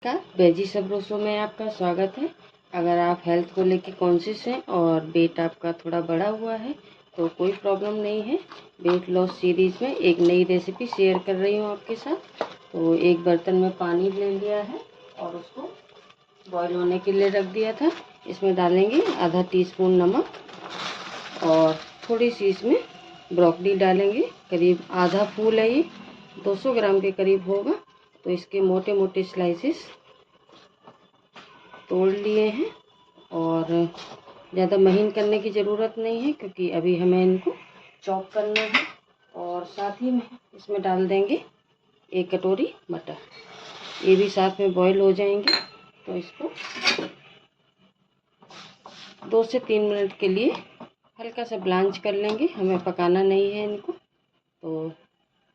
नमस्कार, वेजी सब रोसों में आपका स्वागत है। अगर आप हेल्थ को लेकर कॉन्शियस हैं और वेट आपका थोड़ा बढ़ा हुआ है तो कोई प्रॉब्लम नहीं है। वेट लॉस सीरीज़ में एक नई रेसिपी शेयर कर रही हूँ आपके साथ। तो एक बर्तन में पानी ले लिया है और उसको बॉईल होने के लिए रख दिया था। इसमें डालेंगे आधा टीस्पून नमक और थोड़ी सी इसमें ब्रोकली डालेंगे। करीब आधा फूल है, ये 200 ग्राम के करीब होगा। तो इसके मोटे मोटे स्लाइसेस तोड़ लिए हैं और ज़्यादा महीन करने की ज़रूरत नहीं है क्योंकि अभी हमें इनको चॉप करना है। और साथ ही में इसमें डाल देंगे 1 कटोरी मटर, ये भी साथ में बॉईल हो जाएंगे। तो इसको 2 से 3 मिनट के लिए हल्का सा ब्लांच कर लेंगे, हमें पकाना नहीं है इनको। तो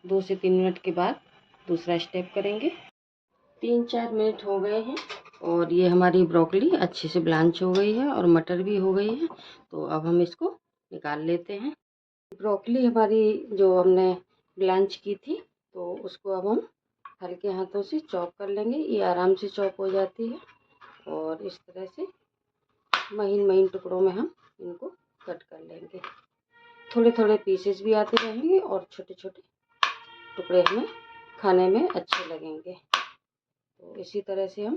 2 से 3 मिनट के बाद दूसरा स्टेप करेंगे। 3-4 मिनट हो गए हैं और ये हमारी ब्रोकली अच्छे से ब्लांच हो गई है और मटर भी हो गई है। तो अब हम इसको निकाल लेते हैं। ब्रोकली हमारी जो हमने ब्लांच की थी तो उसको अब हम हल्के हाथों से चॉप कर लेंगे। ये आराम से चॉप हो जाती है और इस तरह से महीन महीन टुकड़ों में हम इनको कट कर लेंगे। थोड़े थोड़े पीसेस भी आते रहेंगे और छोटे छोटे टुकड़े हमें खाने में अच्छे लगेंगे। तो इसी तरह से हम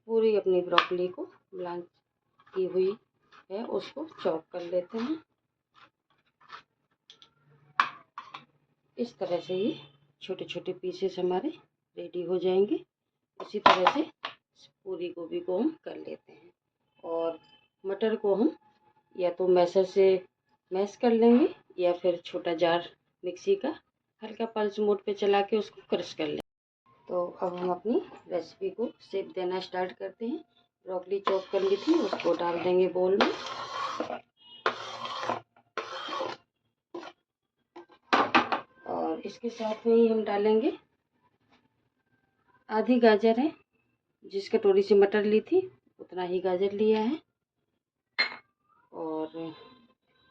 पूरी अपनी ब्रोकली को ब्लांच की हुई है उसको चॉप कर लेते हैं। इस तरह से ये छोटे छोटे पीसेस हमारे रेडी हो जाएंगे। इसी तरह से पूरी गोभी को हम कर लेते हैं और मटर को हम या तो मैशर से मैश कर लेंगे या फिर छोटा जार मिक्सी का हल्का पल्स मोड पे चला के उसको क्रश कर लेंगे। तो अब हम अपनी रेसिपी को शेप देना स्टार्ट करते हैं। ब्रोकली चॉप कर ली थी उसको डाल देंगे बोल में और इसके साथ में ही हम डालेंगे आधी गाजर है। जिस कटोरी से मटर ली थी उतना ही गाजर लिया है और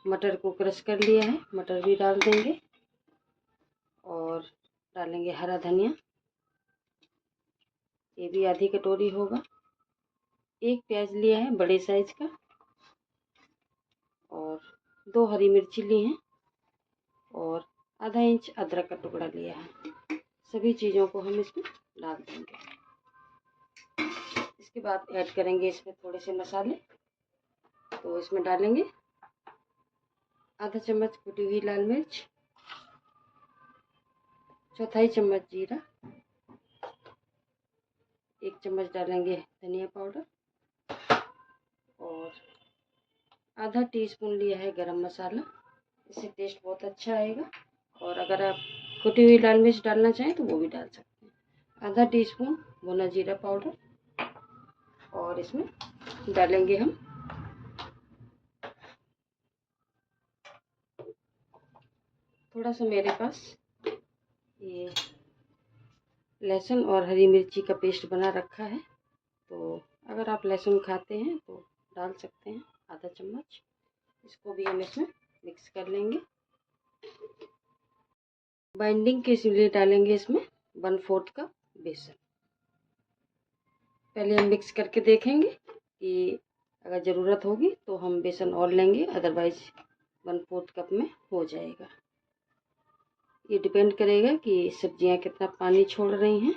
मटर को क्रश कर लिया है, मटर भी डाल देंगे और डालेंगे हरा धनिया, ये भी आधी कटोरी होगा। 1 प्याज लिया है बड़े साइज का और 2 हरी मिर्ची ली हैं और आधा इंच अदरक का टुकड़ा लिया है। सभी चीज़ों को हम इसमें डाल देंगे। इसके बाद ऐड करेंगे इसमें थोड़े से मसाले। तो इसमें डालेंगे आधा चम्मच कुटी हुई लाल मिर्च, चौथाई चम्मच जीरा, 1 चम्मच डालेंगे धनिया पाउडर और आधा टीस्पून लिया है गरम मसाला। इससे टेस्ट बहुत अच्छा आएगा। और अगर आप कुटी हुई लाल मिर्च डालना चाहें तो वो भी डाल सकते हैं। आधा टीस्पून भुना जीरा पाउडर और इसमें डालेंगे हम थोड़ा सा, मेरे पास ये लहसुन और हरी मिर्ची का पेस्ट बना रखा है। तो अगर आप लहसुन खाते हैं तो डाल सकते हैं, आधा चम्मच। इसको भी हम इसमें मिक्स कर लेंगे। बाइंडिंग के लिए डालेंगे इसमें 1/4 कप बेसन। पहले हम मिक्स करके देखेंगे कि अगर ज़रूरत होगी तो हम बेसन और लेंगे, अदरवाइज 1/4 कप में हो जाएगा। ये डिपेंड करेगा कि सब्जियां कितना पानी छोड़ रही हैं,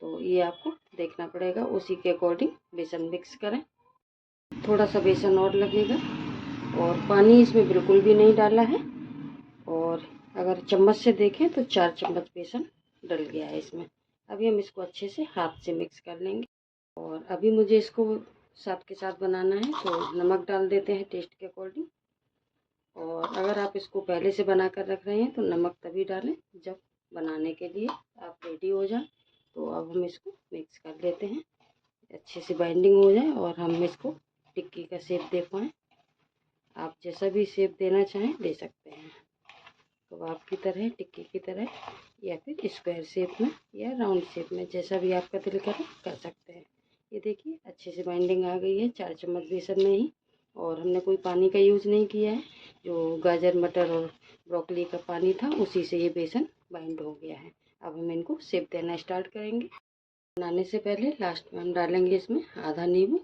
तो ये आपको देखना पड़ेगा, उसी के अकॉर्डिंग बेसन मिक्स करें। थोड़ा सा बेसन और लगेगा और पानी इसमें बिल्कुल भी नहीं डाला है। और अगर चम्मच से देखें तो 4 चम्मच बेसन डल गया है इसमें। अभी हम इसको अच्छे से हाथ से मिक्स कर लेंगे। और अभी मुझे इसको साथ के साथ बनाना है तो नमक डाल देते हैं टेस्ट के अकॉर्डिंग। और अगर आप इसको पहले से बना कर रख रहे हैं तो नमक तभी डालें जब बनाने के लिए आप रेडी हो जाए। तो अब हम इसको मिक्स कर लेते हैं, अच्छे से बाइंडिंग हो जाए और हम इसको टिक्की का शेप दे पाएँ। आप जैसा भी शेप देना चाहें दे सकते हैं, कबाब की तरह, टिक्की की तरह, या फिर स्क्वायर शेप में या राउंड शेप में, जैसा भी आपका दिल करे कर सकते हैं। ये देखिए अच्छे से बाइंडिंग आ गई है 4 चम्मच बेसन में ही, और हमने कोई पानी का यूज़ नहीं किया है। जो गाजर मटर और ब्रोकली का पानी था उसी से ये बेसन बाइंड हो गया है। अब हम इनको शेप देना स्टार्ट करेंगे। बनाने से पहले लास्ट में हम डालेंगे इसमें आधा नींबू,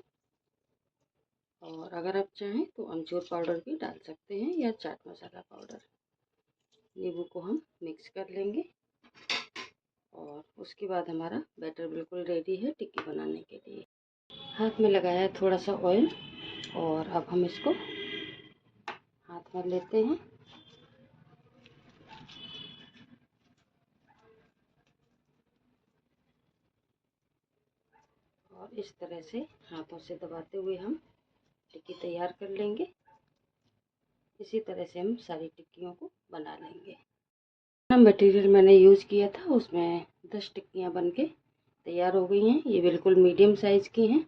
और अगर आप चाहें तो अमचूर पाउडर भी डाल सकते हैं या चाट मसाला पाउडर। नींबू को हम मिक्स कर लेंगे और उसके बाद हमारा बैटर बिल्कुल रेडी है टिक्की बनाने के लिए। हाथ में लगाया है थोड़ा सा ऑयल और अब हम इसको हाथ में लेते हैं और इस तरह से हाथों से दबाते हुए हम टिक्की तैयार कर लेंगे। इसी तरह से हम सारी टिक्कियों को बना लेंगे। मटेरियल मैंने यूज़ किया था उसमें 10 टिक्कियाँ बनके तैयार हो गई हैं। ये बिल्कुल मीडियम साइज़ की हैं,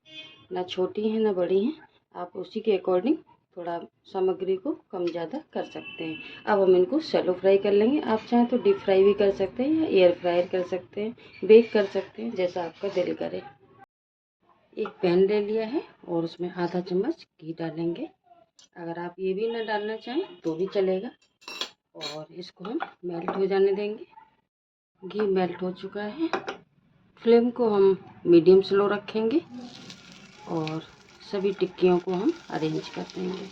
ना छोटी हैं ना बड़ी हैं। आप उसी के अकॉर्डिंग थोड़ा सामग्री को कम ज़्यादा कर सकते हैं। अब हम इनको शैलो फ्राई कर लेंगे। आप चाहें तो डीप फ्राई भी कर सकते हैं या एयर फ्रायर कर सकते हैं, बेक कर सकते हैं, जैसा आपका दिल करे। एक पैन ले लिया है और उसमें आधा चम्मच घी डालेंगे। अगर आप ये भी ना डालना चाहें तो भी चलेगा, और इसको हम मेल्ट हो जाने देंगे। घी मेल्ट हो चुका है। फ्लेम को हम मीडियम स्लो रखेंगे और सभी टिक्कियों को हम अरेंज कर देंगे।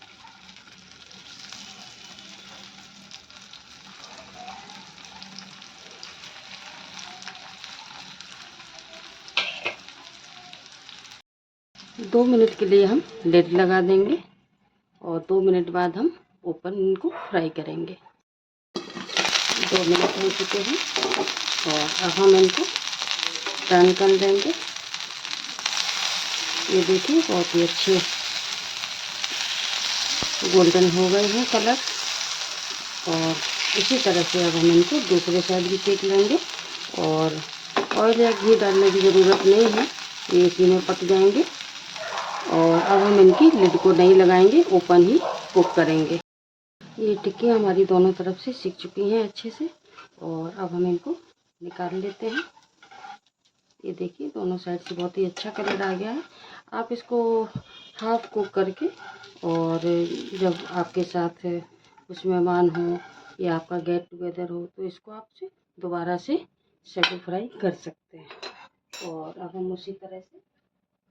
दो मिनट के लिए हम लिड लगा देंगे और 2 मिनट बाद हम ओपन इनको फ्राई करेंगे। 2 मिनट हो चुके हैं और अब हम इनको टर्न कर देंगे। ये देखिए बहुत ही अच्छे गोल्डन हो गए हैं कलर, और इसी तरह से अब हम इनको दूसरे साइड भी सेक लेंगे। और ऑयल या घी डालने की ज़रूरत नहीं है, ये इसी में पक जाएंगे। और अब हम इनकी लिड को नहीं लगाएंगे, ओपन ही कुक करेंगे। ये टिक्की हमारी दोनों तरफ से सिक चुकी हैं अच्छे से, और अब हम इनको निकाल लेते हैं। ये देखिए दोनों साइड से बहुत ही अच्छा कलर आ गया है। आप इसको हाफ कुक करके, और जब आपके साथ कुछ मेहमान हो या आपका गेट टुगेदर हो तो इसको आप दोबारा से शैलो फ्राई कर सकते हैं। और अब हम उसी तरह से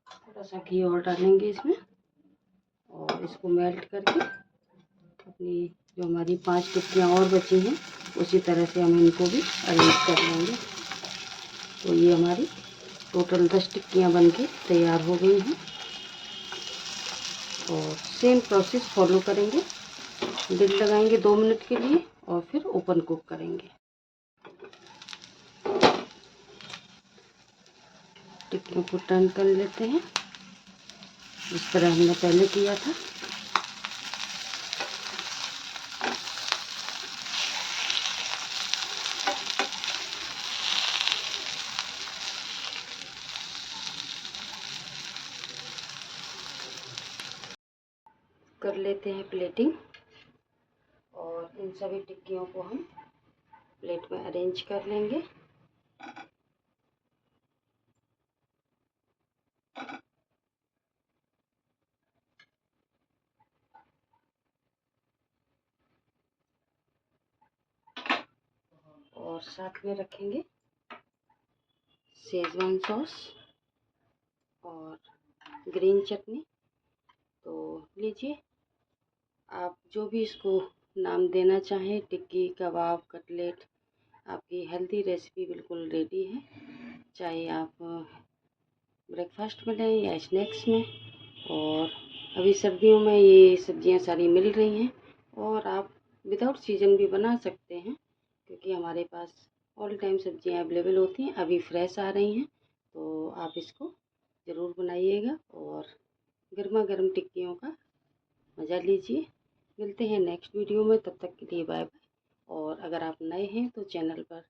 थोड़ा सा घी और डालेंगे इसमें, और इसको मेल्ट करके अपनी जो हमारी 5 टिक्कियाँ और बची हैं उसी तरह से हम इनको भी अरेंज कर लेंगे। तो ये हमारी टोटल 10 टिक्कियाँ बनके तैयार हो गई हैं, और सेम प्रोसेस फॉलो करेंगे। लिड लगाएंगे 2 मिनट के लिए और फिर ओपन कुक करेंगे। टिक्कियों को टर्न कर लेते हैं जिस तरह हमने पहले किया था। कर लेते हैं प्लेटिंग, और इन सभी टिक्कियों को हम प्लेट में अरेंज कर लेंगे। और साथ में रखेंगे शेजवान सॉस और ग्रीन चटनी। तो लीजिए, आप जो भी इसको नाम देना चाहें, टिक्की, कबाब, कटलेट, आपकी हेल्दी रेसिपी बिल्कुल रेडी है। चाहे आप ब्रेकफास्ट में लें या स्नैक्स में। और अभी सर्दियों में ये सब्जियां सारी मिल रही हैं, और आप विदाउट सीजन भी बना सकते हैं, क्योंकि हमारे पास ऑल टाइम सब्जियां अवेलेबल होती हैं, अभी फ्रेश आ रही हैं। तो आप इसको ज़रूर बनाइएगा और गर्मा गर्म टिक्कियों का मज़ा लीजिए। मिलते हैं नेक्स्ट वीडियो में, तब तक के लिए बाय बाय। और अगर आप नए हैं तो चैनल पर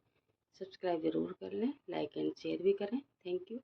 सब्सक्राइब ज़रूर कर लें, लाइक एंड शेयर भी करें। Thank you.